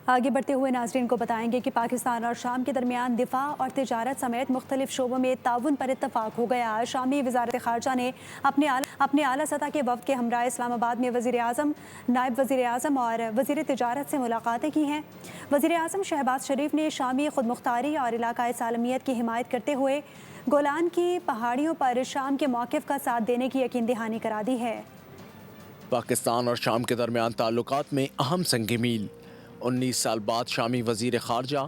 آگے بڑھتے ہوئے ناظرین کو بتائیں گے کہ پاکستان اور شام کے درمیان دفاع اور تجارت سمیت مختلف شعبوں میں تعاون پر اتفاق ہو گیا۔ شامی وزارت خارجہ نے اپنے اعلیٰ سطح کے وفد کے ہمراہ اسلام آباد میں وزیر اعظم، نائب وزیر اعظم اور وزیر تجارت سے ملاقاتیں کی ہیں۔ وزیر اعظم شہباز شریف نے شامی خود مختاری اور علاقائی سالمیت کی حمایت کرتے ہوئے گولان کی پہاڑیوں پر شام کے موقف کا ساتھ دینے کی یقین دہانی کرا دی ہے۔ پاکستان اور شام کے درمیان تعلقات میں اہم سنگ میل۔ 19 سال بعد شامی وزیر خارجہ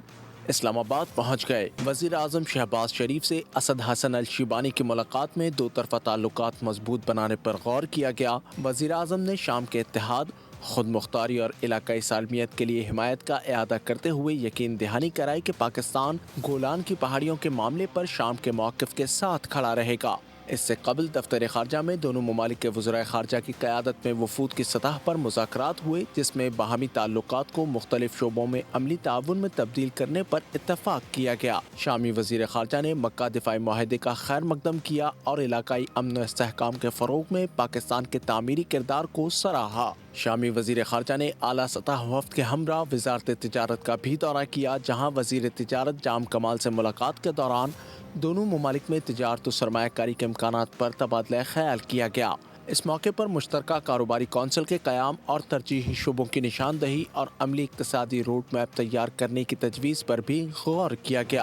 اسلام آباد پہنچ گئے۔ وزیر اعظم شہباز شریف سے اسد حسن الشیبانی کی ملاقات میں دو طرفہ تعلقات مضبوط بنانے پر غور کیا گیا۔ وزیر اعظم نے شام کے اتحاد، خود مختاری اور علاقائی سالمیت کے لیے حمایت کا اعادہ کرتے ہوئے یقین دہانی کرائی کہ پاکستان گولان کی پہاڑیوں کے معاملے پر شام کے موقف کے ساتھ کھڑا رہے گا۔ اس سے قبل دفتر خارجہ میں دونوں ممالک کے وزرائے خارجہ کی قیادت میں وفود کی سطح پر مذاکرات ہوئے، جس میں باہمی تعلقات کو مختلف شعبوں میں عملی تعاون میں تبدیل کرنے پر اتفاق کیا گیا۔ شامی وزیر خارجہ نے مکہ دفاعی معاہدے کا خیر مقدم کیا اور علاقائی امن و استحکام کے فروغ میں پاکستان کے تعمیری کردار کو سراہا۔ شامی وزیر خارجہ نے اعلیٰ سطح وفد کے ہمراہ وزارت تجارت کا بھی دورہ کیا، جہاں وزیر تجارت جام کمال سے ملاقات کے دوران دونوں ممالک میں تجارت و سرمایہ کاری کے امکانات پر تبادلہ خیال کیا گیا۔ اس موقع پر مشترکہ کاروباری کونسل کے قیام اور ترجیحی شعبوں کی نشاندہی اور عملی اقتصادی روڈ میپ تیار کرنے کی تجویز پر بھی غور کیا گیا۔